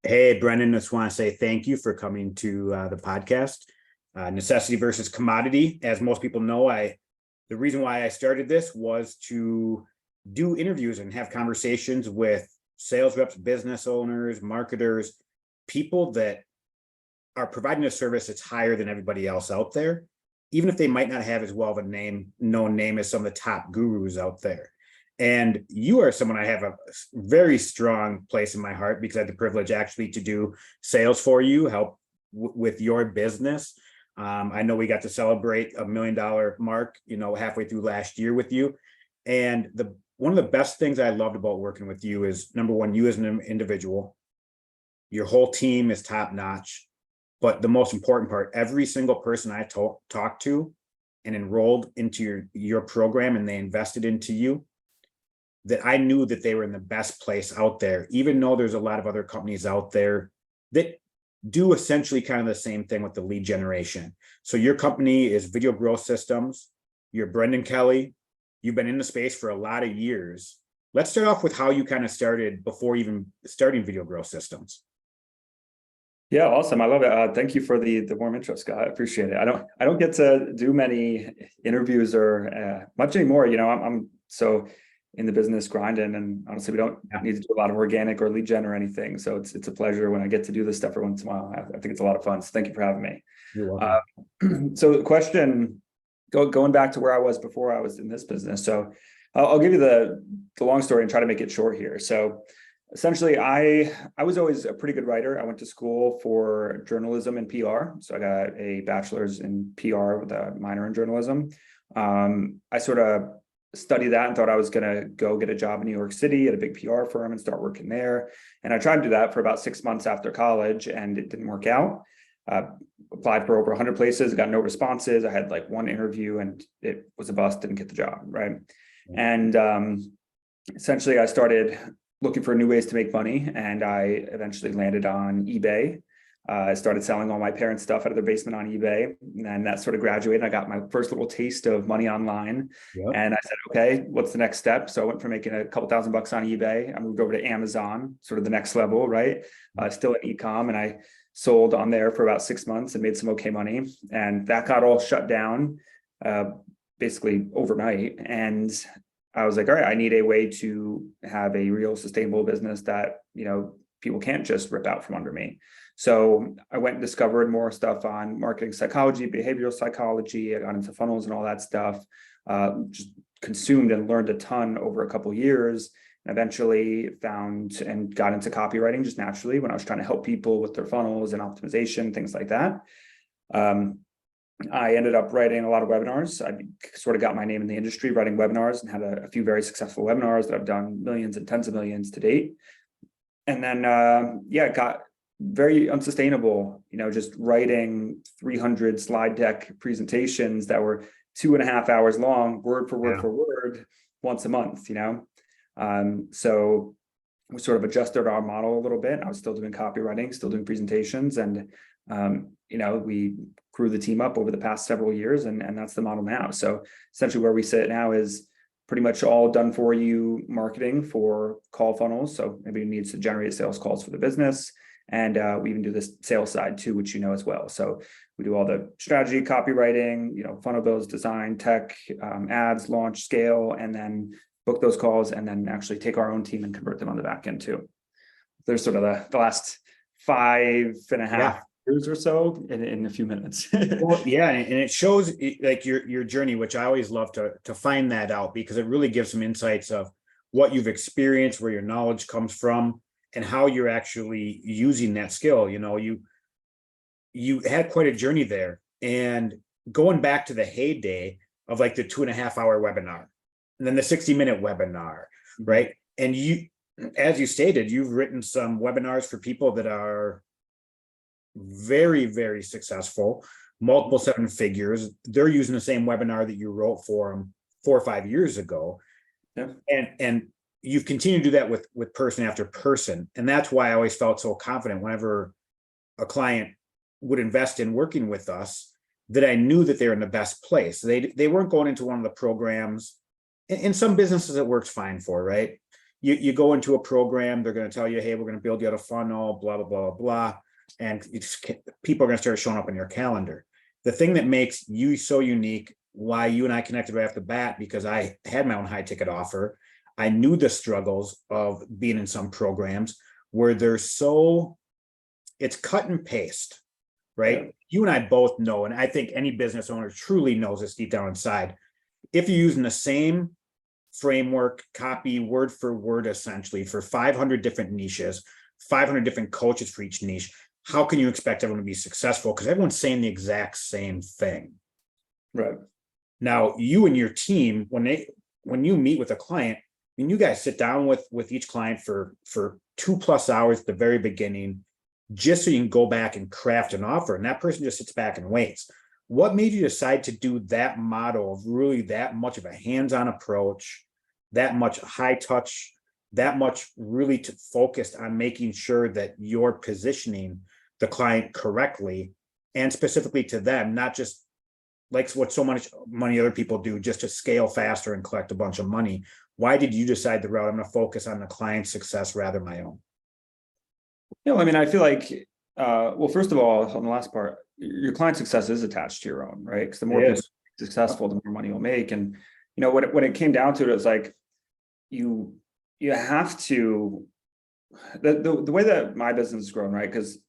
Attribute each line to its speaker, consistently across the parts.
Speaker 1: Hey, Brendan, just want to say thank you for coming to the podcast. Necessity versus commodity. As most people know, the reason why I started this was to do interviews and have conversations with sales reps, business owners, marketers, people that are providing a service that's higher than everybody else out there, even if they might not have as well of a known name as some of the top gurus out there. And you are someone I have a very strong place in my heart because I had the privilege actually to do sales for you, help with your business. I know we got to celebrate $1 million mark, halfway through last year with you. And the one of the best things I loved about working with you is number one, you as an individual, your whole team is top notch. But the most important part, every single person I talked to and enrolled into your program and they invested into you, that I knew that they were in the best place out there, even though there's a lot of other companies out there that do essentially kind of the same thing with the lead generation. So your company is Video Growth Systems. You're Brendan Kelly. You've been in the space for a lot of years. Let's start off with how you kind of started before even starting Video Growth Systems.
Speaker 2: Yeah, awesome. I love it. Thank you for the warm intro, Scott. I appreciate it. I don't get to do many interviews or much anymore. I'm so in the business grinding, and honestly, we don't need to do a lot of organic or lead gen or anything. So it's a pleasure when I get to do this stuff every once in a while. I think it's a lot of fun. So thank you for having me.
Speaker 1: You're welcome.
Speaker 2: So the question, going back to where I was before I was in this business. So I'll give you the long story and try to make it short here. So essentially, I was always a pretty good writer. I went to school for journalism and PR. So I got a bachelor's in PR with a minor in journalism. I sort of studied that and thought I was going to go get a job in New York City at a big PR firm and start working there. And I tried to do that for about 6 months after college, and it didn't work out. Applied for over 100 places, got no responses. I had like one interview and it was a bust, didn't get the job, right? And essentially I started looking for new ways to make money, and I eventually landed on eBay. I started selling all my parents' stuff out of their basement on eBay, and that sort of graduated. I got my first little taste of money online. Yep. And I said, okay, what's the next step? So I went from making a couple $1,000 on eBay. I moved over to Amazon, sort of the next level, right? Still in e-com, and I sold on there for about 6 months and made some okay money. And that got all shut down basically overnight. And I was like, all right, I need a way to have a real sustainable business that, people can't just rip out from under me. So I went and discovered more stuff on marketing psychology, behavioral psychology. I got into funnels and all that stuff, just consumed and learned a ton over a couple of years, and eventually found and got into copywriting just naturally when I was trying to help people with their funnels and optimization, things like that. I ended up writing a lot of webinars. I sort of got my name in the industry writing webinars and had a few very successful webinars that I've done millions and tens of millions to date. And then, it got very unsustainable, just writing 300 slide deck presentations that were 2.5 hours long, word for word for word, once a month, So we sort of adjusted our model a little bit. I was still doing copywriting, still doing presentations, and we grew the team up over the past several years, and that's the model now. So essentially where we sit now is pretty much all done for you marketing for call funnels. So maybe it needs to generate sales calls for the business. And we even do this sales side too, which as well. So we do all the strategy, copywriting, funnel builds, design, tech, ads, launch, scale, and then book those calls, and then actually take our own team and convert them on the back end too. There's sort of the last 5.5 years or so in a few minutes.
Speaker 1: Well, yeah, and it shows like your journey, which I always love to find that out, because it really gives some insights of what you've experienced, where your knowledge comes from, and how you're actually using that skill. You had quite a journey there, and going back to the heyday of like the 2.5 hour webinar, and then the 60-minute webinar, right? And you, as you stated, you've written some webinars for people that are very, very successful, multiple 7 figures. They're using the same webinar that you wrote for them 4 or 5 years ago. Yeah. And you've continued to do that with person after person. And that's why I always felt so confident whenever a client would invest in working with us, that I knew that they're in the best place. They weren't going into one of the programs. In some businesses it works fine for, right? you go into a program, they're going to tell you, hey, we're going to build you out a funnel, blah, blah, blah, blah. And people are going to start showing up in your calendar. The thing that makes you so unique, why you and I connected right off the bat, because I had my own high ticket offer. I knew the struggles of being in some programs where it's cut and paste, right?
Speaker 2: Yeah.
Speaker 1: You and I both know, and I think any business owner truly knows this deep down inside. If you're using the same framework, copy word for word, essentially for 500 different niches, 500 different coaches for each niche, how can you expect everyone to be successful? Because everyone's saying the exact same thing.
Speaker 2: Right.
Speaker 1: Now, you and your team, when you meet with a client, and you guys sit down with each client for 2+ hours at the very beginning, just so you can go back and craft an offer, and that person just sits back and waits. What made you decide to do that model of really that much of a hands-on approach, that much high touch, that much really focused on making sure that you're positioning the client correctly and specifically to them, not just like what so much money other people do just to scale faster and collect a bunch of money? Why did you decide the route, I'm going to focus on the client's success rather than my own?
Speaker 2: I mean, I feel like, well, first of all, on the last part, your client success is attached to your own, right? Because the more people are successful, the more money you'll make. And, when it came down to it, it was like, you have to, the way that my business has grown, right? Because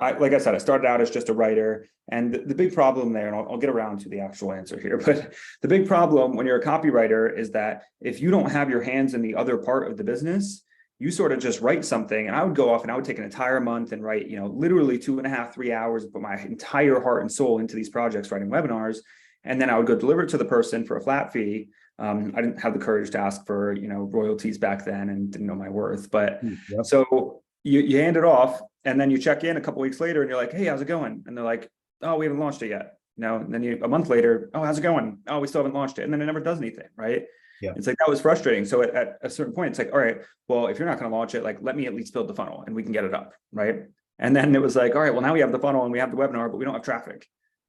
Speaker 2: like I said, I started out as just a writer, and the big problem there, and I'll get around to the actual answer here, but the big problem when you're a copywriter is that if you don't have your hands in the other part of the business, you sort of just write something, and I would go off and I would take an entire month and write, literally 2.5, 3 hours, put my entire heart and soul into these projects, writing webinars. And then I would go deliver it to the person for a flat fee. I didn't have the courage to ask for, royalties back then and didn't know my worth. But so you hand it off, and then you check in a couple weeks later and you're like, hey, how's it going? And they're like, oh, we haven't launched it yet. And then a month later, oh, how's it going? Oh, we still haven't launched it. And then it never does anything, right?
Speaker 1: Yeah.
Speaker 2: It's like, that was frustrating. So at a certain point, it's like, all right, well, if you're not going to launch it, like, let me at least build the funnel and we can get it up, right? And then it was like, all right, well, now we have the funnel and we have the webinar, but we don't have traffic.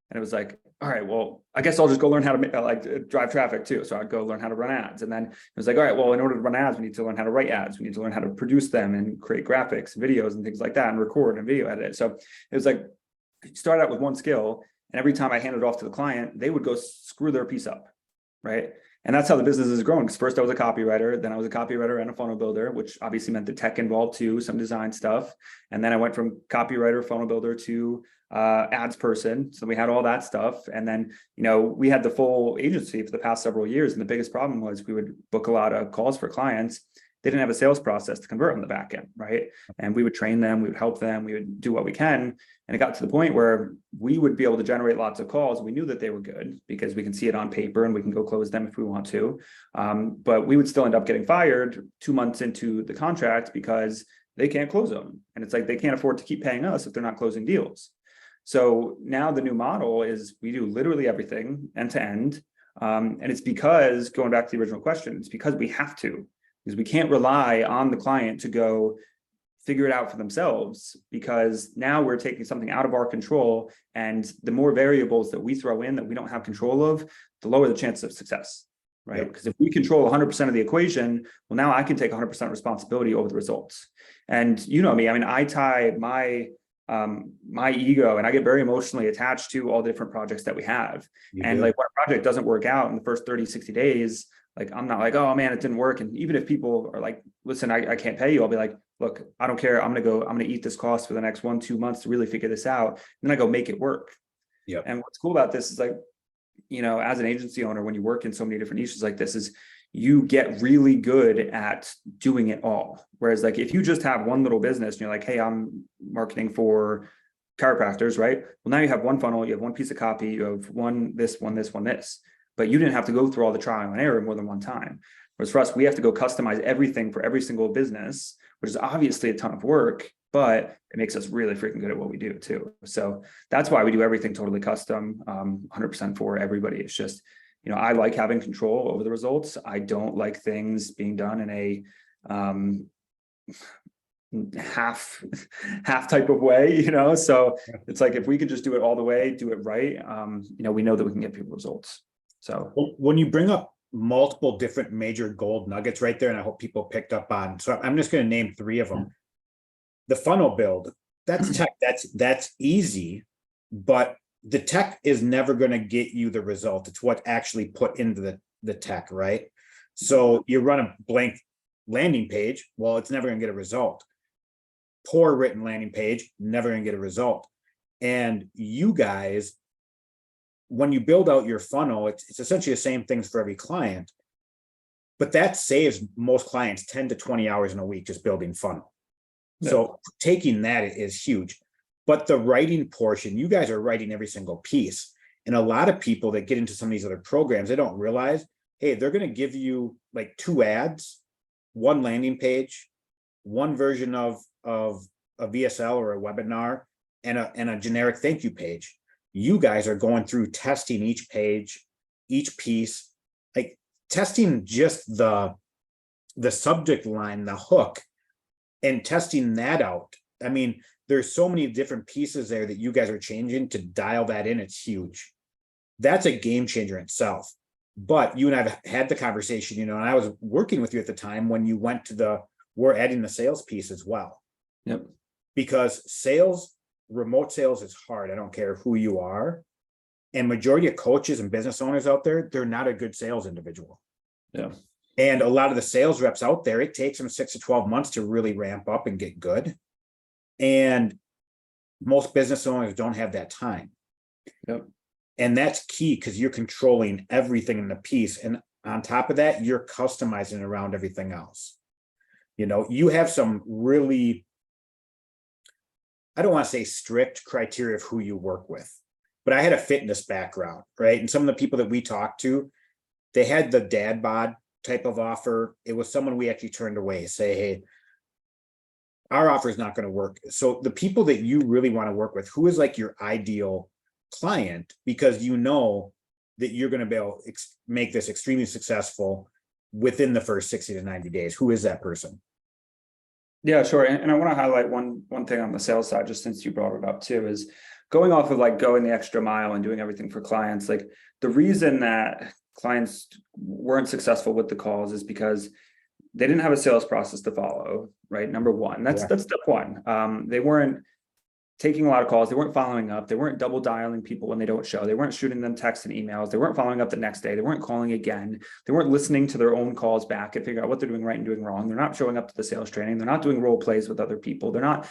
Speaker 2: And it was like, all right, well, I guess I'll just go learn how to drive traffic too. So I'd go learn how to run ads. And then it was like, all right, well, in order to run ads, we need to learn how to write ads. We need to learn how to produce them and create graphics, videos, and things like that, and record and video edit. So it was like, start out with one skill, and every time I handed it off to the client, they would go screw their piece up, right? And that's how the business is growing. Because first I was a copywriter, then I was a copywriter and a funnel builder, which obviously meant the tech involved too, some design stuff. And then I went from copywriter, funnel builder to ads person. So we had all that stuff. And then, we had the full agency for the past several years. And the biggest problem was we would book a lot of calls for clients. They didn't have a sales process to convert on the back end, right? And we would train them, we would help them, we would do what we can. And it got to the point where we would be able to generate lots of calls. We knew that they were good because we can see it on paper and we can go close them if we want to. But we would still end up getting fired 2 months into the contract because they can't close them. And it's like, they can't afford to keep paying us if they're not closing deals. So now the new model is we do literally everything end to end. And it's because, going back to the original question, it's because we have to, because we can't rely on the client to go figure it out for themselves, because now we're taking something out of our control. And the more variables that we throw in that we don't have control of, the lower the chance of success, right? Because if we control 100% of the equation, well, now I can take 100% responsibility over the results. And me, I mean, I tie my ego, and I get very emotionally attached to all the different projects that we have. And like, when a project doesn't work out in the first 30, 60 days, like, I'm not like, oh man, it didn't work. And even if people are like, listen, I can't pay you, I'll be like, look, I don't care. I'm going to eat this cost for the next 1-2 months to really figure this out. And then I go make it work.
Speaker 1: Yeah.
Speaker 2: And what's cool about this is, like, as an agency owner, when you work in so many different niches like this, is you get really good at doing it all. Whereas, like, if you just have one little business and you're like, hey, I'm marketing for chiropractors, right? Well, now you have one funnel, you have one piece of copy, you have one this, but you didn't have to go through all the trial and error more than one time. Whereas for us, we have to go customize everything for every single business, which is obviously a ton of work, but it makes us really freaking good at what we do too. So that's why we do everything totally custom, 100% for everybody. It's just, I like having control over the results. I don't like things being done in a half type of way, so it's like, if we could just do it all the way, do it right, we know that we can get people results. So
Speaker 1: when you bring up multiple different major gold nuggets right there, and I hope people picked up on. So I'm just going to name three of them. The funnel build, that's tech, that's easy, but the tech is never going to get you the result. It's what actually put into the tech, right? So you run a blank landing page, well, it's never going to get a result. Poor written landing page, never going to get a result. And you guys, when you build out your funnel, it's essentially the same things for every client, but that saves most clients 10 to 20 hours in a week just building funnel. Yeah. So taking that is huge. But the writing portion, you guys are writing every single piece. And a lot of people that get into some of these other programs, they don't realize, hey, they're going to give you like 2 ads, 1 landing page, 1 version of a VSL or a webinar, and a generic thank you page. You guys are going through testing each page, each piece, like testing just the subject line, the hook, and testing that out. I mean, there's so many different pieces there that you guys are changing to dial that in. It's huge. That's a game changer in itself. But you and I've had the conversation, and I was working with you at the time when you went to we're adding the sales piece as well.
Speaker 2: Yep.
Speaker 1: Because remote sales is hard. I don't care who you are. And majority of coaches and business owners out there, they're not a good sales individual.
Speaker 2: Yeah.
Speaker 1: And a lot of the sales reps out there, it takes them 6 to 12 months to really ramp up and get good. And most business owners don't have that time.
Speaker 2: Yep.
Speaker 1: And that's key because you're controlling everything in the piece. And on top of that, you're customizing around everything else. You have some really, I don't want to say strict criteria of who you work with, but I had a fitness background, right? And some of the people that we talked to, they had the dad bod type of offer. It was someone we actually turned away, say, hey, our offer is not going to work. So the people that you really want to work with, who is like your ideal client, because you know that you're going to be able to make this extremely successful within the first 60 to 90 days. Who is that person?
Speaker 2: Yeah, sure. And I want to highlight one thing on the sales side, just since you brought it up too, is going off of like going the extra mile and doing everything for clients. Like the reason that clients weren't successful with the calls is because they didn't have a sales process to follow, right? Number one, that's step one. They weren't taking a lot of calls. They weren't following up. They weren't double dialing people when they don't show. They weren't shooting them texts and emails. They weren't following up the next day. They weren't calling again. They weren't listening to their own calls back and figure out what they're doing right and doing wrong. They're not showing up to the sales training. They're not doing role plays with other people. They're not,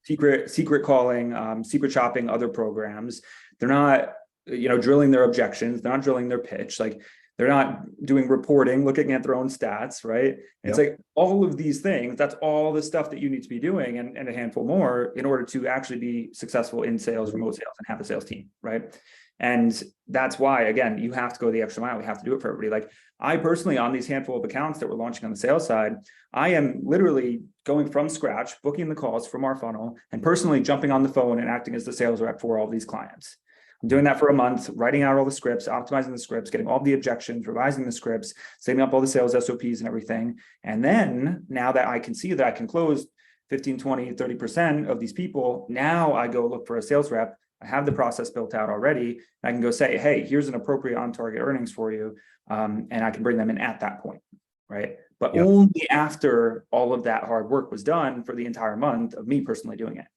Speaker 2: secret calling, secret shopping other programs. They're not, drilling their objections. They're not drilling their pitch. Like they're not doing reporting, looking at their own stats, right? It's like all of these things, that's all the stuff that you need to be doing and a handful more in order to actually be successful in sales, remote sales, and have a sales team, right? And that's why, again, you have to go the extra mile. We have to do it for everybody. Like I personally, on these handful of accounts that we're launching on the sales side, I am literally going from scratch, booking the calls from our funnel and personally jumping on the phone and acting as the sales rep for all these clients. I'm doing that for a month, writing out all the scripts, optimizing the scripts, getting all the objections, revising the scripts, setting up all the sales SOPs and everything. And then now that I can see that I can close 15, 20, 30% of these people, now I go look for a sales rep. I have the process built out already. I can go say, hey, here's an appropriate on-target earnings for you. And I can bring them in at that point, right? But only after all of that hard work was done for the entire month of me personally doing it.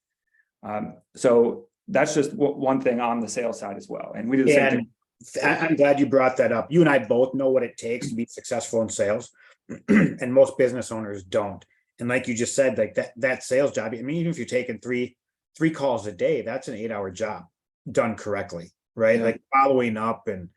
Speaker 2: So that's just one thing on the sales side as well. And we do the same thing.
Speaker 1: I'm glad you brought that up. You and I both know what it takes to be successful in sales, and most business owners don't. And like you just said, like that sales job, I mean, even if you're taking three calls a day, that's an 8-hour job done correctly, right? Like following up and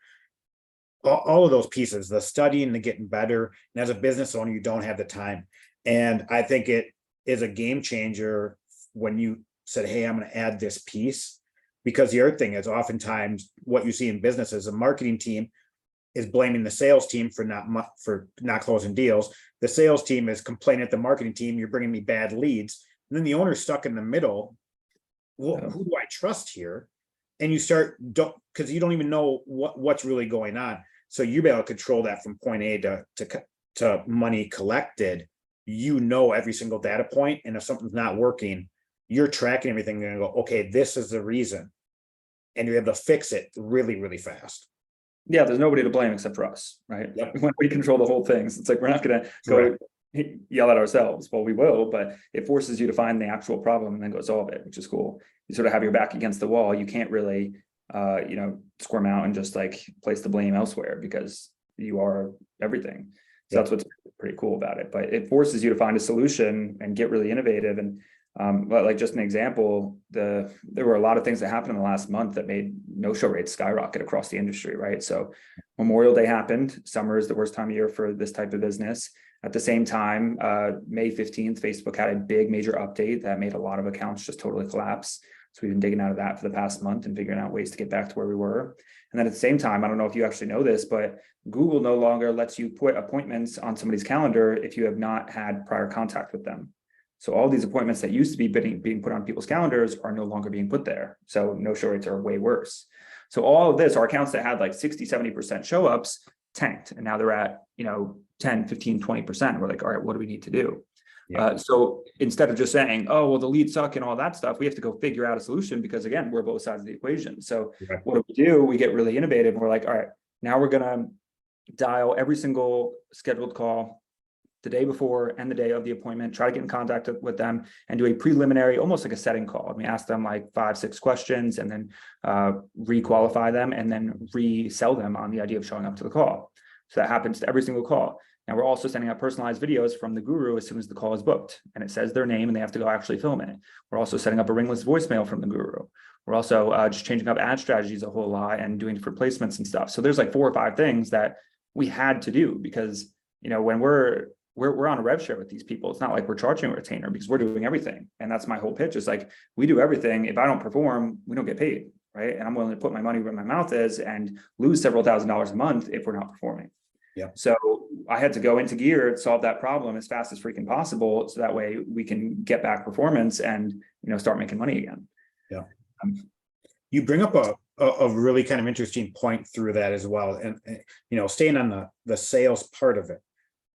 Speaker 1: all of those pieces, the studying, the getting better. And as a business owner, you don't have the time. And I think it is a game changer when you said, hey, I'm going to add this piece, because the other thing is oftentimes what you see in business is a marketing team is blaming the sales team for not closing deals. The sales team is complaining at the marketing team, you're bringing me bad leads. And then the owner's stuck in the middle. Well, who do I trust here? And you because you don't even know what's really going on. So you'll be able to control that from point A to money collected. Every single data point, and if something's not working, you're tracking everything and go, okay, this is the reason. And you're able to fix it really, really fast.
Speaker 2: Yeah, there's nobody to blame except for us, right?
Speaker 1: Yep.
Speaker 2: When we control the whole thing, so it's like we're not going to go
Speaker 1: Correct.
Speaker 2: yell at ourselves. Well, we will, but it forces you to find the actual problem and then go solve it, which is cool. You sort of have your back against the wall. You can't really, squirm out and just like place the blame elsewhere because you are everything. So
Speaker 1: Yep.
Speaker 2: that's what's pretty cool about it. But it forces you to find a solution and get really innovative. And like just an example, there were a lot of things that happened in the last month that made no-show rates skyrocket across the industry, right? So Memorial Day happened. Summer is the worst time of year for this type of business. At the same time, May 15th, Facebook had a big major update that made a lot of accounts just totally collapse. So we've been digging out of that for the past month and figuring out ways to get back to where we were. And then at the same time, I don't know if you actually know this, but Google no longer lets you put appointments on somebody's calendar if you have not had prior contact with them. So all these appointments that used to be being put on people's calendars are no longer being put there. So no-show rates are way worse. So all of this, our accounts that had like 60, 70% show ups tanked. And now they're at, 10, 15, 20%. We're like, all right, what do we need to do?
Speaker 1: Yeah.
Speaker 2: So instead of just saying, oh, well, the leads suck and all that stuff, we have to go figure out a solution because again, we're both sides of the equation. So
Speaker 1: Okay.
Speaker 2: what do? We get really innovative. And we're like, all right, now we're going to dial every single scheduled call the day before and the day of the appointment, try to get in contact with them and do a preliminary, almost like a setting call. We ask them like 5-6 questions and then re-qualify them and then resell them on the idea of showing up to the call. So that happens to every single call. Now we're also sending out personalized videos from the guru as soon as the call is booked and it says their name and they have to go actually film it. We're also setting up a ringless voicemail from the guru. We're also just changing up ad strategies a whole lot and doing different placements and stuff. So there's like 4 or 5 things that we had to do because, when we're on a rev share with these people, it's not like we're charging a retainer because we're doing everything. And that's my whole pitch is like, we do everything. If I don't perform, we don't get paid, right? And I'm willing to put my money where my mouth is and lose several $1,000s a month if we're not performing.
Speaker 1: Yeah.
Speaker 2: So I had to go into gear, solve that problem as fast as freaking possible. So that way we can get back performance and, start making money again.
Speaker 1: Yeah. You bring up a really kind of interesting point through that as well. And, staying on the sales part of it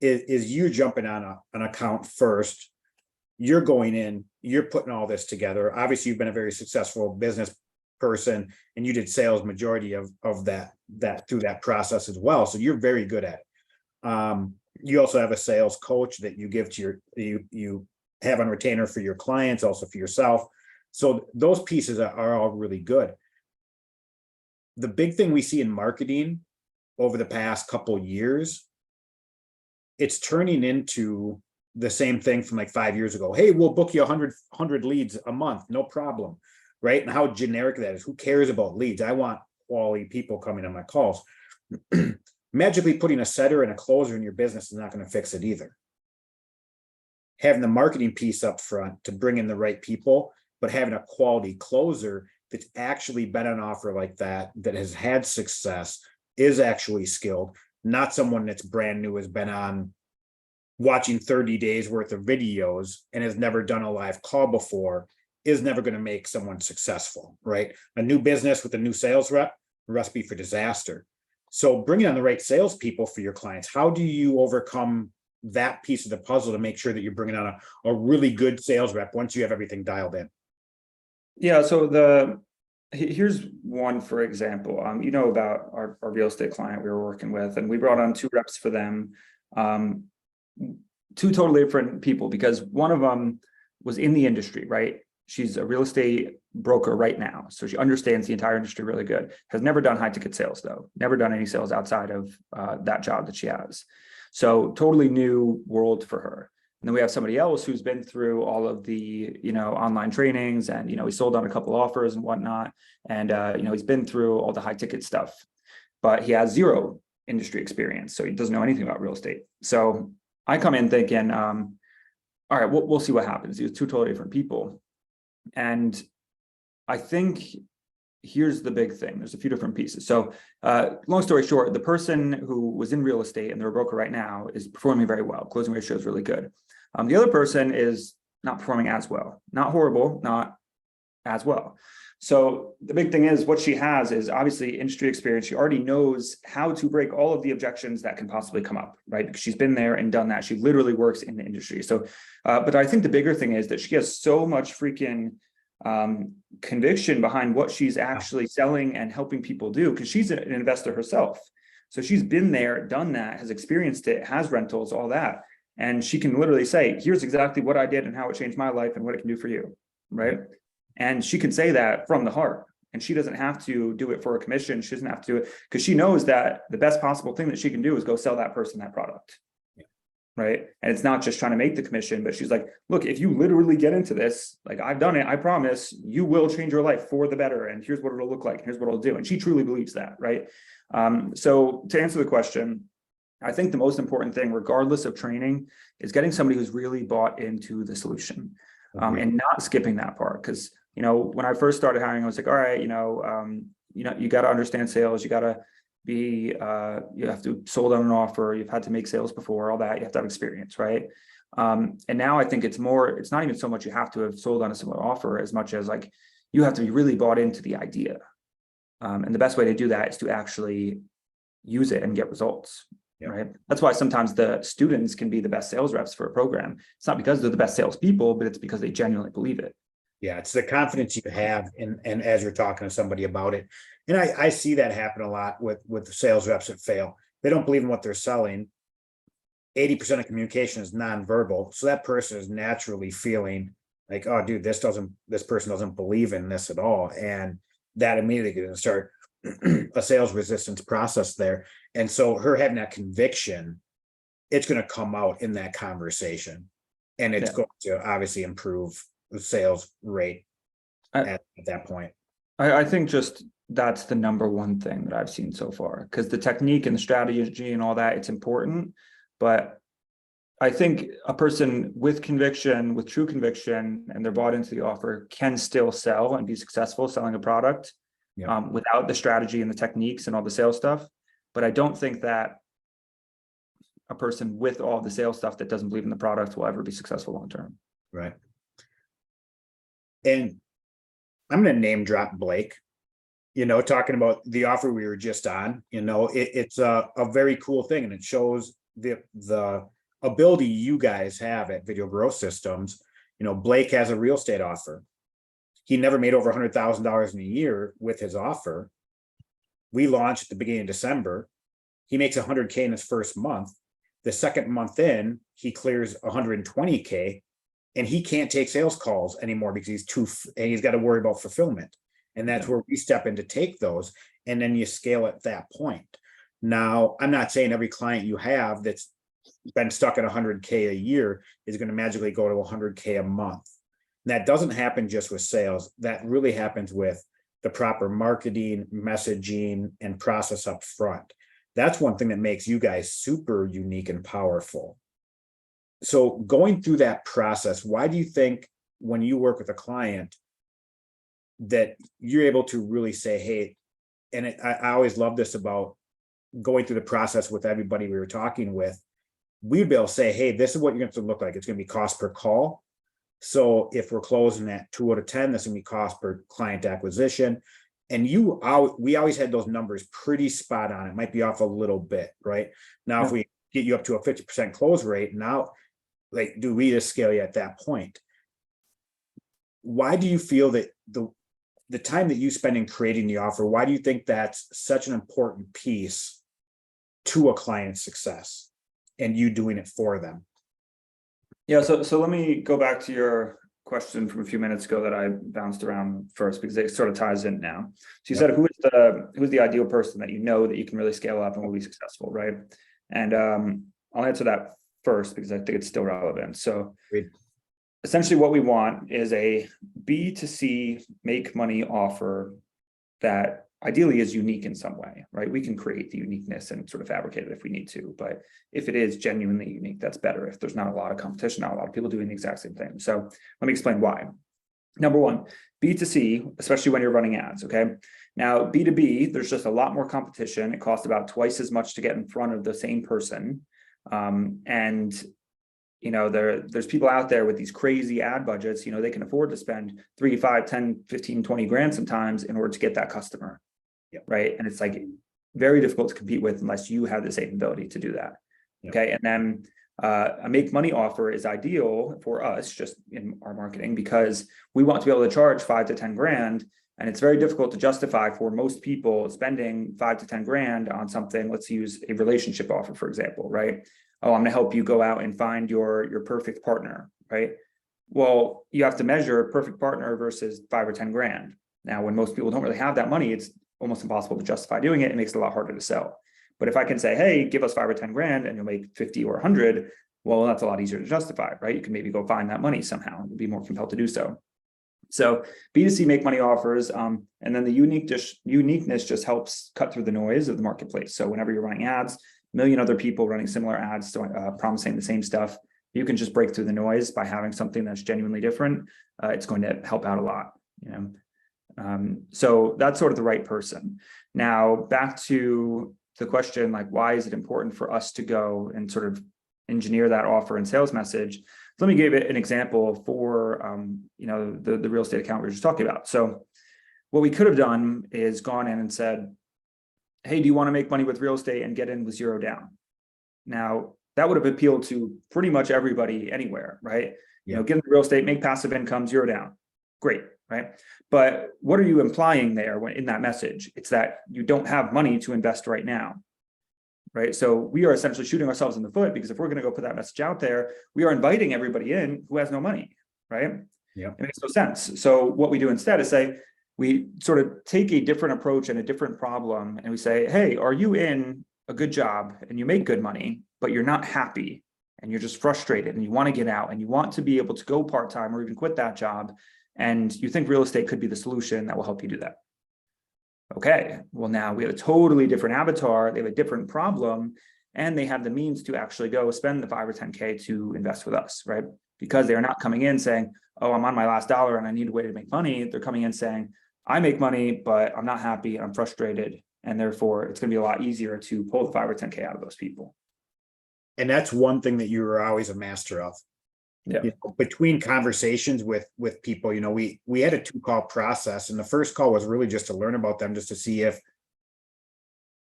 Speaker 1: is you jumping on an account first. You're going in, you're putting all this together. Obviously you've been a very successful business person and you did sales majority of that through that process as well. So you're very good at it. You also have a sales coach that you give to you have on retainer for your clients, also for yourself. So those pieces are all really good. The big thing we see in marketing over the past couple of years, it's turning into the same thing from like 5 years ago. Hey, we'll book you 100 leads a month, no problem. Right? And how generic that is. Who cares about leads? I want quality people coming on my calls. Magically putting a setter and a closer in your business is not going to fix it either. Having the marketing piece up front to bring in the right people, but having a quality closer that's actually been on offer like that has had success, is actually skilled, not someone that's brand new, has been on watching 30 days worth of videos and has never done a live call before, is never going to make someone successful, right? A new business with a new sales rep, recipe for disaster. So bringing on the right salespeople for your clients, how do you overcome that piece of the puzzle to make sure that you're bringing on a really good sales rep once you have everything dialed in?
Speaker 2: Yeah, so here's one, for example, about our real estate client we were working with, and we brought on 2 reps for them, 2 totally different people, because one of them was in the industry, right? She's a real estate broker right now. So she understands the entire industry really good, has never done high ticket sales though, never done any sales outside of that job that she has. So totally new world for her. And then we have somebody else who's been through all of the, online trainings and, he sold on a couple offers and whatnot. And, he's been through all the high ticket stuff, but he has 0 industry experience. So he doesn't know anything about real estate. So I come in thinking, all right, we'll see what happens. These 2 totally different people. And I think here's the big thing. There's a few different pieces. So long story short, the person who was in real estate and they're a broker right now is performing very well. Closing ratio is really good. The other person is not performing as well, not horrible, not as well. So the big thing is what she has is obviously industry experience. She already knows how to break all of the objections that can possibly come up, right? Because she's been there and done that. She literally works in the industry. So, but I think the bigger thing is that she has so much freaking conviction behind what she's actually selling and helping people do, because she's an investor herself. So she's been there, done that, has experienced it, has rentals, all that. And she can literally say, here's exactly what I did and how it changed my life and what it can do for you, right? And she can say that from the heart. And she doesn't have to do it for a commission. She doesn't have to do it because she knows that the best possible thing that she can do is go sell that person that product. Right. And it's not just trying to make the commission, but she's like, look, if you literally get into this, like I've done it, I promise you will change your life for the better. And here's what it'll look like. Here's what it'll do. And she truly believes that. Right. So to answer the question, I think the most important thing, regardless of training, is getting somebody who's really bought into the solution and not skipping that part. Because, when I first started hiring, I was like, all right, you got to understand sales. You got to be, you have to sold on an offer. You've had to make sales before, all that. You have to have experience, right? And now I think it's not even so much you have to have sold on a similar offer as much as like you have to be really bought into the idea. And the best way to do that is to actually use it and get results. Right. That's why sometimes the students can be the best sales reps for a program. It's not because they're the best salespeople, but it's because they genuinely believe it.
Speaker 1: Yeah, it's the confidence you have and as you're talking to somebody about it. And I see that happen a lot with the sales reps that fail. They don't believe in what they're selling. 80% of communication is nonverbal. So that person is naturally feeling like, oh, dude, this person doesn't believe in this at all. And that immediately going to start a sales resistance process there. And so her having that conviction, it's going to come out in that conversation, and it's going to obviously improve the sales rate at that point.
Speaker 2: I think just that's the number one thing that I've seen so far, because the technique and the strategy and all that, it's important. But I think a person with conviction, with true conviction, and they're bought into the offer can still sell and be successful selling a product without the strategy and the techniques and all the sales stuff. But I don't think that a person with all the sales stuff that doesn't believe in the product will ever be successful long term.
Speaker 1: Right. And I'm going to name drop Blake, talking about the offer we were just on. It's a very cool thing, and it shows the ability you guys have at Video Growth Systems. Blake has a real estate offer. He never made over $100,000 in a year with his offer. We launched at the beginning of December. He makes $100K in his first month. The second month in, he clears $120K, and he can't take sales calls anymore because he's got to worry about fulfillment. And that's where we step in to take those, and then you scale at that point. Now, I'm not saying every client you have that's been stuck at $100K a year is going to magically go to $100K a month. And that doesn't happen just with sales. That really happens with the proper marketing, messaging, and process up front. That's one thing that makes you guys super unique and powerful. So going through that process, why do you think when you work with a client that you're able to really say, hey, and I always love this about going through the process with everybody we were talking with, we'd be able to say, hey, this is what you're going to look like. It's going to be cost per call. So if we're closing at 2 out of 10, this is going to be cost per client acquisition. And we always had those numbers pretty spot on. It might be off a little bit, right? Now, if we get you up to a 50% close rate, now, do we just scale you at that point? Why do you feel that the time that you spend in creating the offer, why do you think that's such an important piece to a client's success and you doing it for them?
Speaker 2: Yeah, so let me go back to your question from a few minutes ago that I bounced around first, because it sort of ties in now. So you said, who's the ideal person that that you can really scale up and will be successful, right? And I'll answer that first because I think it's still relevant. So essentially what we want is a B2C make money offer that ideally is unique in some way, right? We can create the uniqueness and sort of fabricate it if we need to, but if it is genuinely unique, that's better. If there's not a lot of competition, not a lot of people doing the exact same thing. So let me explain why. Number one, B2C, especially when you're running ads, okay? Now, B2B, there's just a lot more competition. It costs about twice as much to get in front of the same person. There's people out there with these crazy ad budgets, they can afford to spend 3, 5, 10, 15, 20 grand sometimes in order to get that customer. Right. And it's like very difficult to compete with unless you have the same ability to do that. Okay. And then A make money offer is ideal for us just in our marketing because we want to be able to charge 5 to 10 grand. And it's very difficult to justify for most people spending 5 to 10 grand on something. Let's use a relationship offer, for example, right? Oh, I'm going to help you go out and find your perfect partner, right? Well, you have to measure a perfect partner versus 5 or 10 grand. Now, when most people don't really have that money, it's almost impossible to justify doing it. It makes it a lot harder to sell. But if I can say, hey, give us 5 or 10 grand and you'll make 50 or 100, well, that's a lot easier to justify, right? You can maybe go find that money somehow and be more compelled to do so. So B2C make money offers, and then the uniqueness just helps cut through the noise of the marketplace. So whenever you're running ads, a million other people running similar ads, promising the same stuff, you can just break through the noise by having something that's genuinely different. It's going to help out a lot, so that's sort of the right person. Now, back to the question, like, why is it important for us to go and sort of engineer that offer and sales message? Let me give it an example for, the real estate account we were just talking about. So what we could have done is gone in and said, hey, do you want to make money with real estate and get in with 0 down? Now, that would have appealed to pretty much everybody anywhere, right?
Speaker 1: Yeah.
Speaker 2: Get into real estate, make passive income, 0 down. Great, right? But what are you implying there when in that message? It's that you don't have money to invest right now. Right. So we are essentially shooting ourselves in the foot, because if we're going to go put that message out there, we are inviting everybody in who has no money. Right.
Speaker 1: Yeah.
Speaker 2: It makes no sense. So what we do instead is say, we sort of take a different approach and a different problem. And we say, hey, are you in a good job and you make good money, but you're not happy and you're just frustrated and you want to get out and you want to be able to go part-time or even quit that job. And you think real estate could be the solution that will help you do that. Okay, well, now we have a totally different avatar. They have a different problem, and they have the means to actually go spend the 5 or 10K to invest with us, right? Because they are not coming in saying, oh, I'm on my last dollar and I need a way to make money. They're coming in saying, I make money, but I'm not happy. I'm frustrated. And therefore, it's going to be a lot easier to pull the 5 or 10K out of those people.
Speaker 1: And that's one thing that you were always a master of.
Speaker 2: Yeah.
Speaker 1: Between conversations with people, we had a 2-call process, and the first call was really just to learn about them, just to see if,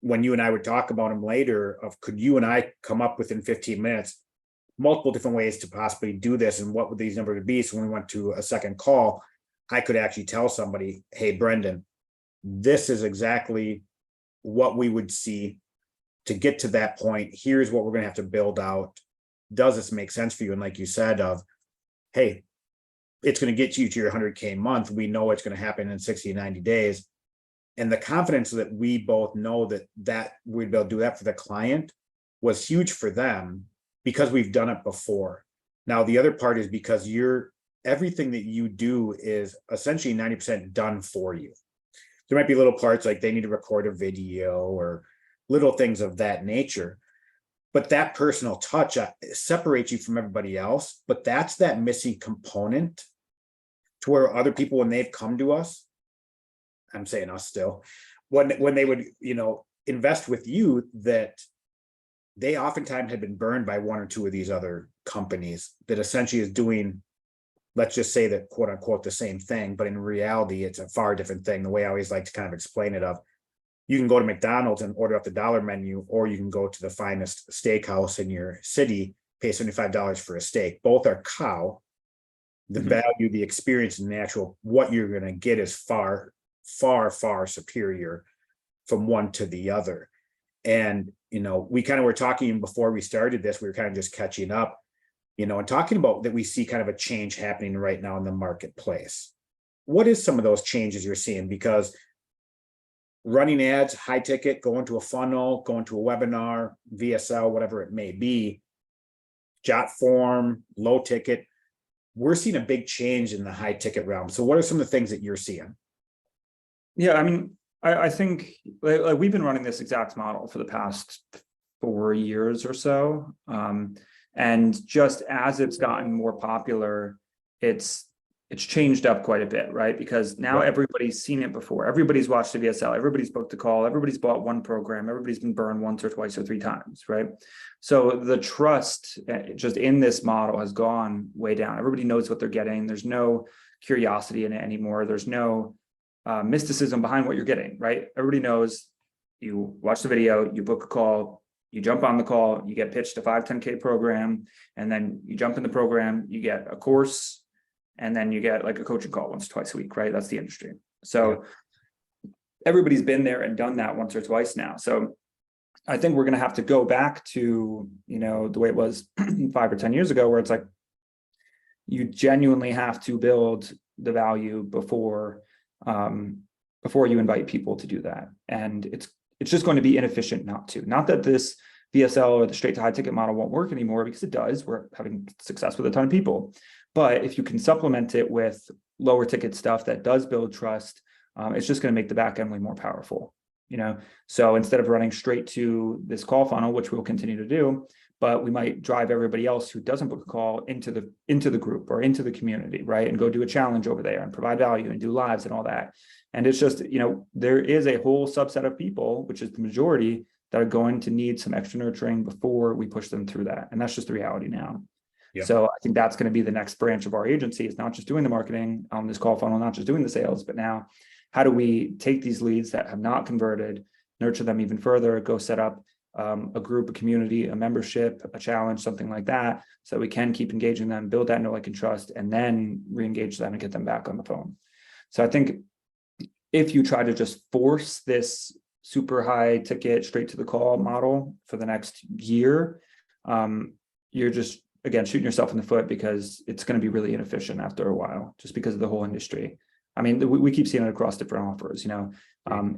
Speaker 1: when you and I would talk about them later, could you and I come up within 15 minutes multiple different ways to possibly do this, and what would these numbers be? So when we went to a second call, I could actually tell somebody, hey, Brendan, this is exactly what we would see to get to that point. Here's what we're going to have to build out. Does this make sense for you? And like you said, hey, it's going to get you to your 100K month. We know it's going to happen in 60 to 90 days. And the confidence that we both know that we'd be able to do that for the client was huge for them, because we've done it before. Now, the other part is because everything that you do is essentially 90% done for you. There might be little parts like they need to record a video or little things of that nature. But that personal touch separates you from everybody else. But that's that missing component to where other people, when they've come to us, I'm saying us still, when they would, invest with you, that they oftentimes had been burned by 1 or 2 of these other companies that essentially is doing, let's just say that, quote unquote, the same thing. But in reality, it's a far different thing. The way I always like to kind of explain it you can go to McDonald's and order up the dollar menu, or you can go to the finest steakhouse in your city, pay $75 for a steak. Both are cow. The value, the experience, and the actual what you're going to get is far, far, far superior from one to the other. And, we kind of were talking before we started this, we were kind of just catching up, and talking about that we see kind of a change happening right now in the marketplace. What is some of those changes you're seeing? Because running ads, high ticket, going to a funnel, going to a webinar, VSL, whatever it may be, jot form, low ticket, we're seeing a big change in the high ticket realm. So what are some of the things that you're seeing?
Speaker 2: Yeah, I mean, I think like we've been running this exact model for the past 4 years or so. And just as it's gotten more popular, it's changed up quite a bit, right? Because now everybody's seen it before. Everybody's watched the VSL. Everybody's booked a call. Everybody's bought one program. Everybody's been burned once or twice or 3 times, right? So the trust just in this model has gone way down. Everybody knows what they're getting. There's no curiosity in it anymore. There's no mysticism behind what you're getting, right? Everybody knows you watch the video, you book a call, You jump on the call, you get pitched a 5-10K program, and then you jump in the program, you get a course, and then you get like a coaching call once or twice a week, right? That's the industry. So everybody's been there and done that once or twice now. So I think we're going to have to go back to, the way it was 5 or 10 years ago, where it's like, you genuinely have to build the value before you invite people to do that. And it's just going to be inefficient not to. Not that this VSL or the straight to high ticket model won't work anymore, because it does. We're having success with a ton of people. But if you can supplement it with lower ticket stuff that does build trust, it's just going to make the back end way more powerful. So instead of running straight to this call funnel, which we'll continue to do, but we might drive everybody else who doesn't book a call into the group or into the community, right? And go do a challenge over there and provide value and do lives and all that. And it's just, there is a whole subset of people, which is the majority, that are going to need some extra nurturing before we push them through that. And that's just the reality now. Yeah. So I think that's going to be the next branch of our agency, is not just doing the marketing on this call funnel, not just doing the sales, but now how do we take these leads that have not converted, nurture them even further, go set up a group, a community, a membership, a challenge, something like that, so we can keep engaging them, build that know, like, and trust, and then re-engage them and get them back on the phone. So I think if you try to just force this super high ticket, straight to the call model for the next year, you're just, again, shooting yourself in the foot, because it's going to be really inefficient after a while, just because of the whole industry. I mean, we keep seeing it across different offers.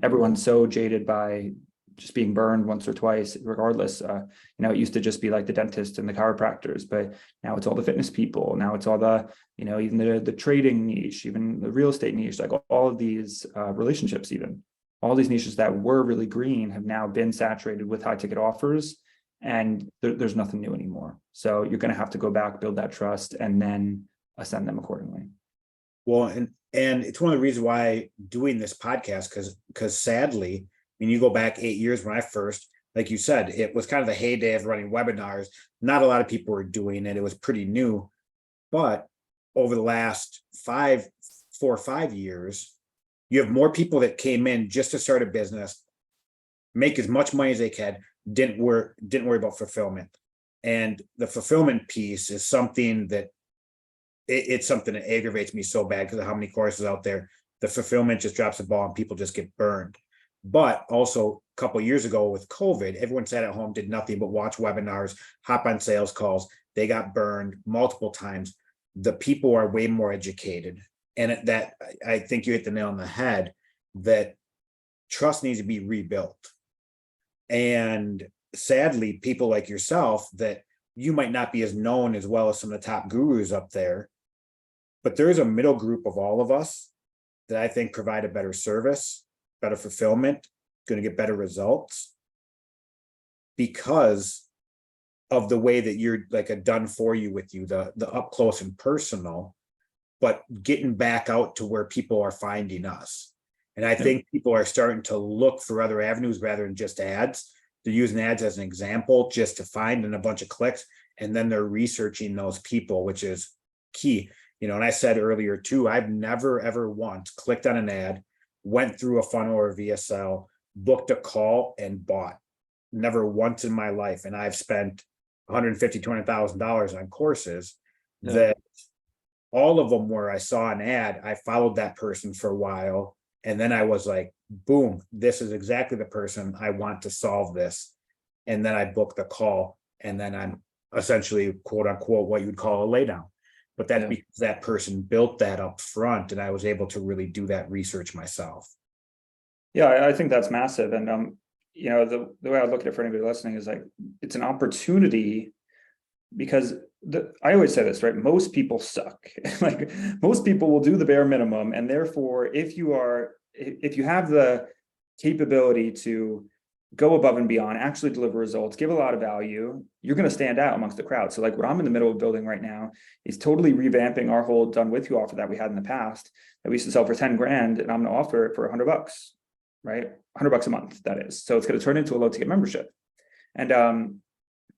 Speaker 2: Everyone's so jaded by just being burned once or twice, regardless. It used to just be like the dentist and the chiropractors, but now it's all the fitness people. Now it's all the, even the trading niche, even the real estate niche, like all of these relationships, even all these niches that were really green have now been saturated with high ticket offers, and there's nothing new anymore. So you're going to have to go back, build that trust, and then ascend them accordingly.
Speaker 1: Well, and it's one of the reasons why doing this podcast, because sadly, when you go back 8 years, when I first, like you said, it was kind of the heyday of running webinars. Not a lot of people were doing it. It was pretty new. But over the last 4 or 5 years, you have more people that came in just to start a business, make as much money as they can, didn't worry about fulfillment. And the fulfillment piece is something that it's something that aggravates me so bad, because of how many courses out there. The fulfillment just drops the ball and people just get burned. But also a couple of years ago with COVID, everyone sat at home, did nothing but watch webinars, hop on sales calls. They got burned multiple times. The people are way more educated. And that, I think you hit the nail on the head, that trust needs to be rebuilt. And sadly, people like yourself, that you might not be as known as well as some of the top gurus up there, but there's a middle group of all of us that I think provide a better service, better fulfillment, going to get better results, because of the way that you're like a done for you with you, the up close and personal, but getting back out to where people are finding us. And I think people are starting to look for other avenues rather than just ads. They're using ads as an example just to find in a bunch of clicks, and then they're researching those people, which is key. And I said earlier too, I've never ever once clicked on an ad, went through a funnel or a VSL, booked a call, and bought. Never once in my life. And I've spent $150,000, $200,000 on courses that all of them where I saw an ad, I followed that person for a while, and then I was like, boom, this is exactly the person I want to solve this. And then I booked the call, and then I'm essentially, quote unquote, what you would call a laydown. But that's because that person built that up front, and I was able to really do that research myself.
Speaker 2: Yeah, I think that's massive. And the way I look at it for anybody listening is like, it's an opportunity, because I always say this, right? Most people suck. Like, most people will do the bare minimum. And therefore, if you have the capability to go above and beyond, actually deliver results, give a lot of value, you're going to stand out amongst the crowd. So like what I'm in the middle of building right now is totally revamping our whole done with you offer that we had in the past, that we used to sell for 10 grand, and I'm going to offer it for $100, right? $100 a month, that is. So it's going to turn into a low ticket membership. And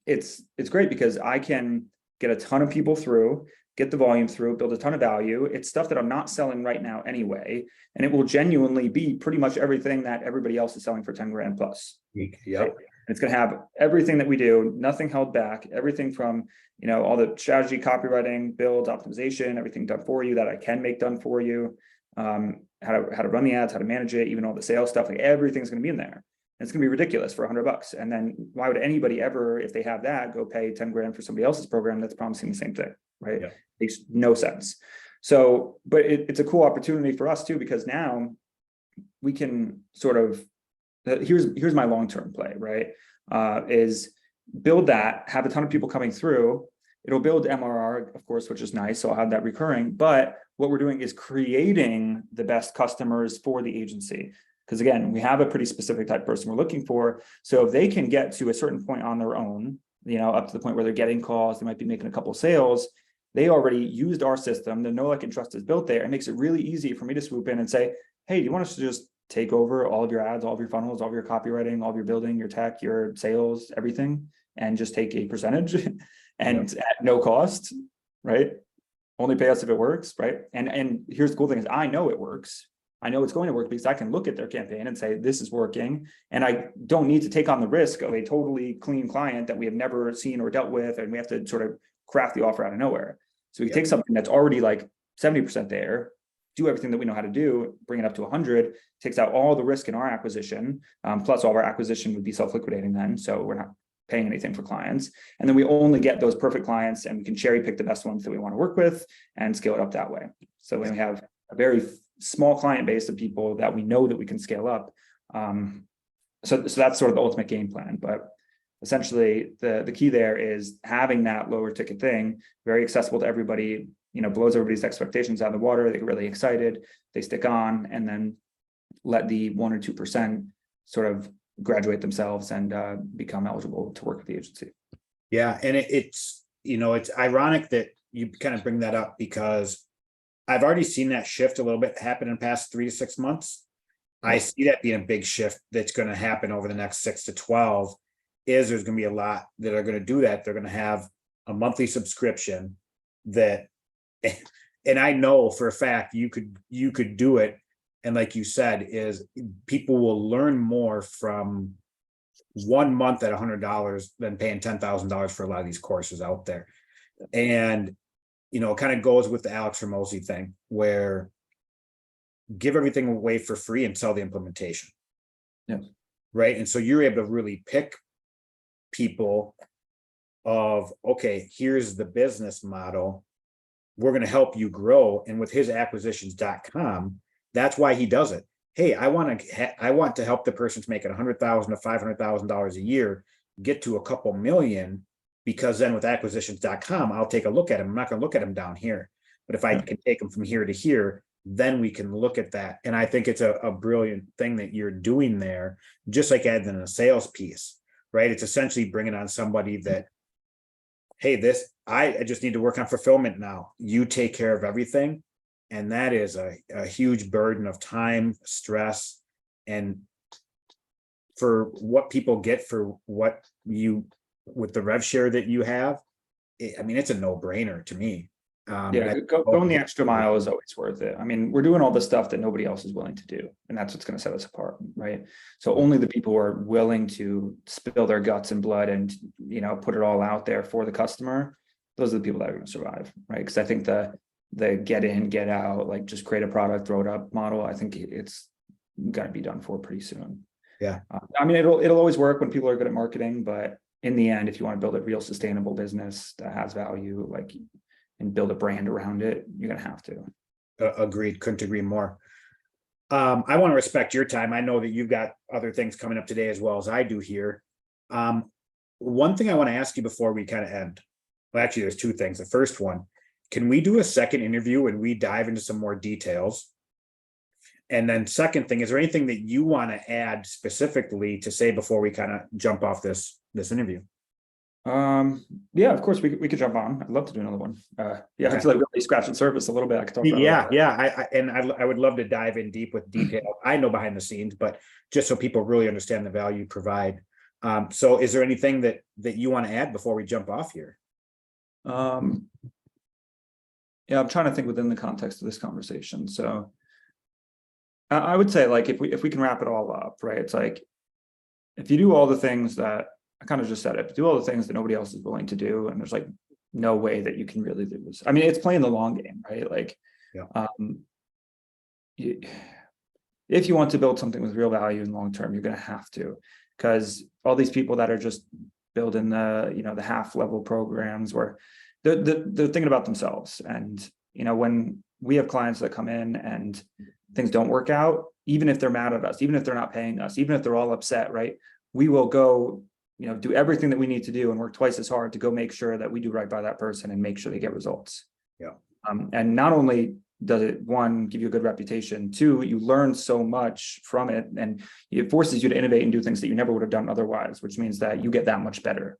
Speaker 2: it's great because I can get a ton of people through, get the volume through, build a ton of value. It's stuff that I'm not selling right now anyway. And it will genuinely be pretty much everything that everybody else is selling for 10 grand plus.
Speaker 1: Yep.
Speaker 2: It's going to have everything that we do, nothing held back, everything from, all the strategy, copywriting, build, optimization, everything done for you that I can make done for you. How to run the ads, how to manage it, even all the sales stuff, like everything's going to be in there. And it's going to be ridiculous for $100. And then why would anybody ever, if they have that, go pay 10 grand for somebody else's program that's promising the same thing, right?
Speaker 1: Yeah.
Speaker 2: Makes no sense. So, but it's a cool opportunity for us too, because now we can sort of, here's my long-term play, right? Is build that, have a ton of people coming through. It'll build MRR, of course, which is nice. So I'll have that recurring. But what we're doing is creating the best customers for the agency. Because again, we have a pretty specific type of person we're looking for. So if they can get to a certain point on their own, up to the point where they're getting calls, they might be making a couple of sales. They already used our system. The know, like, and trust is built there. It makes it really easy for me to swoop in and say, hey, do you want us to just take over all of your ads, all of your funnels, all of your copywriting, all of your building, your tech, your sales, everything, and just take a percentage and at no cost, right? Only pay us if it works, right? And here's the cool thing is I know it works. I know it's going to work because I can look at their campaign and say, this is working. And I don't need to take on the risk of a totally clean client that we have never seen or dealt with. And we have to sort of craft the offer out of nowhere. So we take something that's already like 70% there, do everything that we know how to do, bring it up to 100, takes out all the risk in our acquisition, plus all of our acquisition would be self-liquidating then. So we're not paying anything for clients. And then we only get those perfect clients and we can cherry pick the best ones that we want to work with and scale it up that way. So when we have a very small client base of people that we know that we can scale up. So that's sort of the ultimate game plan. But essentially the key there is having that lower ticket thing, very accessible to everybody, blows everybody's expectations out of the water. They get really excited, they stick on, and then let the 1 or 2% sort of graduate themselves and become eligible to work with the agency.
Speaker 1: Yeah. And it's ironic that you kind of bring that up because I've already seen that shift a little bit happen in the past 3 to 6 months. I see that being a big shift that's going to happen over the next 6 to 12 is there's going to be a lot that are going to do that. They're going to have a monthly subscription that, and I know for a fact you could do it. And like you said, is people will learn more from 1 month at $100 than paying $10,000 for a lot of these courses out there. And, it kind of goes with the Alex Hormozi thing where give everything away for free and sell the implementation.
Speaker 2: Yeah.
Speaker 1: Right. And so you're able to really pick people of, okay, here's the business model. We're going to help you grow. And with his acquisitions.com, that's why he does it. Hey, I want to help the person to make it $100,000 to $500,000 a year, get to a couple million, because then with acquisitions.com, I'll take a look at him. I'm not going to look at him down here, but if I can take him from here to here, then we can look at that. And I think it's a brilliant thing that you're doing there, just like adding a sales piece, right? It's essentially bringing on somebody that, hey, I just need to work on fulfillment now. You take care of everything. And that is a huge burden of time, stress, and for what people get for what you, with the rev share that you have, it's a no-brainer to me.
Speaker 2: Going the extra mile is always worth it. We're doing all the stuff that nobody else is willing to do, and that's what's going to set us apart, right? So only the people who are willing to spill their guts and blood and put it all out there for the customer, those are the people that are going to survive, right? Because I think the get in, get out, like just create a product, throw it up model, I think it's got to be done for pretty soon.
Speaker 1: Yeah.
Speaker 2: It'll always work when people are good at marketing, but in the end, if you want to build a real sustainable business that has value, and build a brand around it, you're going to have to.
Speaker 1: Agreed. Couldn't agree more. I want to respect your time. I know that you've got other things coming up today as well as I do here. One thing I want to ask you before we kind of end, well, actually there's 2 things. The first one, can we do a second interview and we dive into some more details? And then second thing, is there anything that you want to add specifically to say before we kind of jump off this interview?
Speaker 2: Yeah, of course we could jump on. I'd love to do another one. Okay. I feel like really scratching the surface a little bit. I could talk about
Speaker 1: I would love to dive in deep with detail. I know behind the scenes, but just so people really understand the value you provide. So is there anything that you want to add before we jump off here?
Speaker 2: I'm trying to think within the context of this conversation. So I would say, if we can wrap it all up, right? It's if you do all the things that I kind of just said, if you do all the things that nobody else is willing to do, and there's like no way that you can really lose. I mean, it's playing the long game, right? Like,
Speaker 1: Yeah.
Speaker 2: If you want to build something with real value in long term, you're going to have to, because all these people that are just building the half level programs where they're thinking about themselves. And when we have clients that come in and things don't work out, even if they're mad at us, even if they're not paying us, even if they're all upset, right, we will go do everything that we need to do and work twice as hard to go make sure that we do right by that person and make sure they get results.
Speaker 1: Yeah.
Speaker 2: And not only does it, one, give you a good reputation, two, you learn so much from it, and it forces you to innovate and do things that you never would have done otherwise, which means that you get that much better.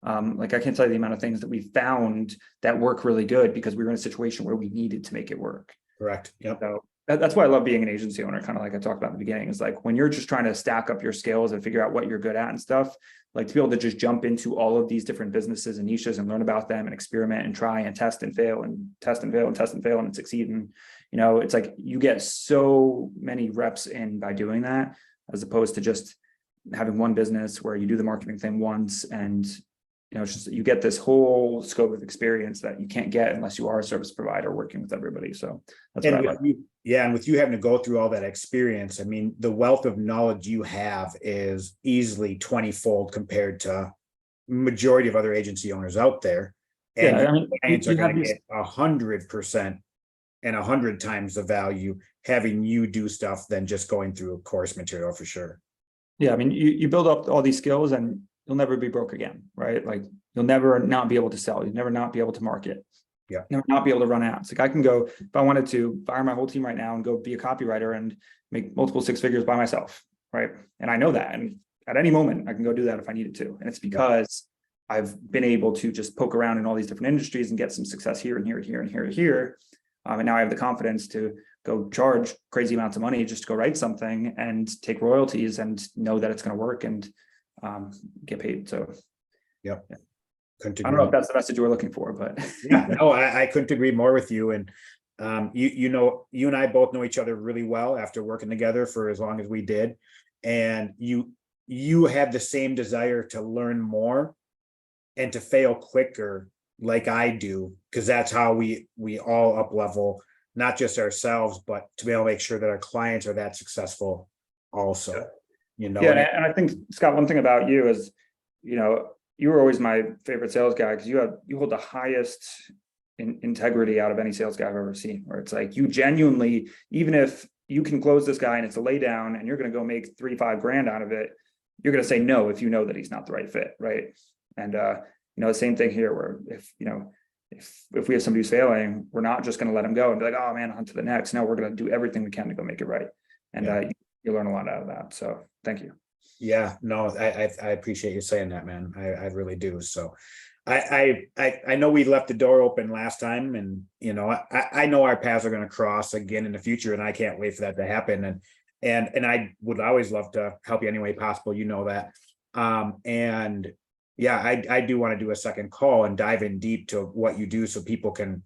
Speaker 2: Like, I can't tell you the amount of things that we found that work really good because we were in a situation where we needed to make it work.
Speaker 1: Correct. Yep.
Speaker 2: So that's why I love being an agency owner, kind of like I talked about in the beginning, is like when you're just trying to stack up your skills and figure out what you're good at and stuff, like to be able to just jump into all of these different businesses and niches and learn about them and experiment and try and test and fail and test and fail and test and fail and succeed. And, it's like you get so many reps in by doing that, as opposed to just having one business where you do the marketing thing once and it's just, you get this whole scope of experience that you can't get unless you are a service provider working with everybody. So that's what I like.
Speaker 1: And with you having to go through all that experience, I mean, the wealth of knowledge you have is easily 20-fold compared to majority of other agency owners out there. And
Speaker 2: Yeah, I mean,
Speaker 1: clients are going to get 100% and 100 times the value having you do stuff than just going through a course material, for sure.
Speaker 2: Yeah, I mean, you build up all these skills and you'll never be broke again, right? Like, you'll never not be able to sell. You'll never not be able to market.
Speaker 1: Yeah.
Speaker 2: Never not be able to run ads. Like, I can go, if I wanted to, fire my whole team right now and go be a copywriter and make multiple six figures by myself, right? And I know that. And at any moment, I can go do that if I needed to. And it's because I've been able to just poke around in all these different industries and get some success here and here and here and here and here. And now I have the confidence to go charge crazy amounts of money just to go write something and take royalties and know that it's going to work and get paid. So,
Speaker 1: yeah.
Speaker 2: I don't know if that's the message you were looking for, but
Speaker 1: yeah, no, I couldn't agree more with you. And you and I both know each other really well after working together for as long as we did. And you have the same desire to learn more and to fail quicker, like I do, because that's how we all up level, not just ourselves, but to be able to make sure that our clients are that successful also.
Speaker 2: Yeah, and I think, Scott, one thing about you is, you were always my favorite sales guy because you hold the highest integrity out of any sales guy I've ever seen, where it's like you genuinely, even if you can close this guy and it's a lay down and you're going to go make $3-5 grand out of it, you're going to say no if you know that he's not the right fit, right? And the same thing here, where if we have somebody who's failing, we're not just going to let him go and be like, oh man, on to the next. No, we're going to do everything we can to go make it right. And you learn a lot out of that. So thank you.
Speaker 1: Yeah, no, I appreciate you saying that, man. I really do. So I know we left the door open last time, and I know our paths are going to cross again in the future, and I can't wait for that to happen. And I would always love to help you any way possible, that. And yeah, I do want to do a second call and dive in deep to what you do so people can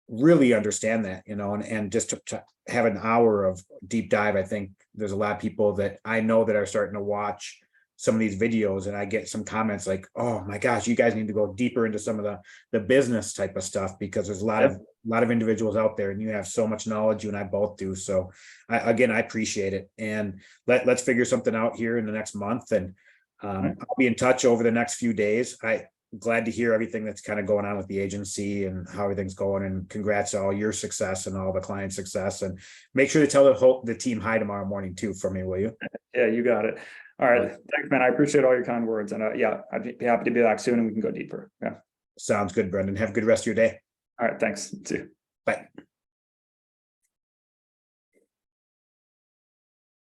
Speaker 1: really understand that, and just to have an hour of deep dive. I think there's a lot of people that I know that are starting to watch some of these videos, and I get some comments like, oh my gosh, you guys need to go deeper into some of the business type of stuff, because there's a lot of individuals out there, and you have so much knowledge. You and I both do. So I appreciate it. And let's figure something out here in the next month. And I'll be in touch over the next few days. I'm glad to hear everything that's kind of going on with the agency and how everything's going, and congrats to all your success and all the client success. And make sure to tell the team hi tomorrow morning too for me, will you?
Speaker 2: Yeah, you got it. All right. Thanks, man. I appreciate all your kind words. And I'd be happy to be back soon and we can go deeper. Yeah.
Speaker 1: Sounds good, Brendan. Have a good rest of your day.
Speaker 2: All right. Thanks. See you.
Speaker 1: Bye.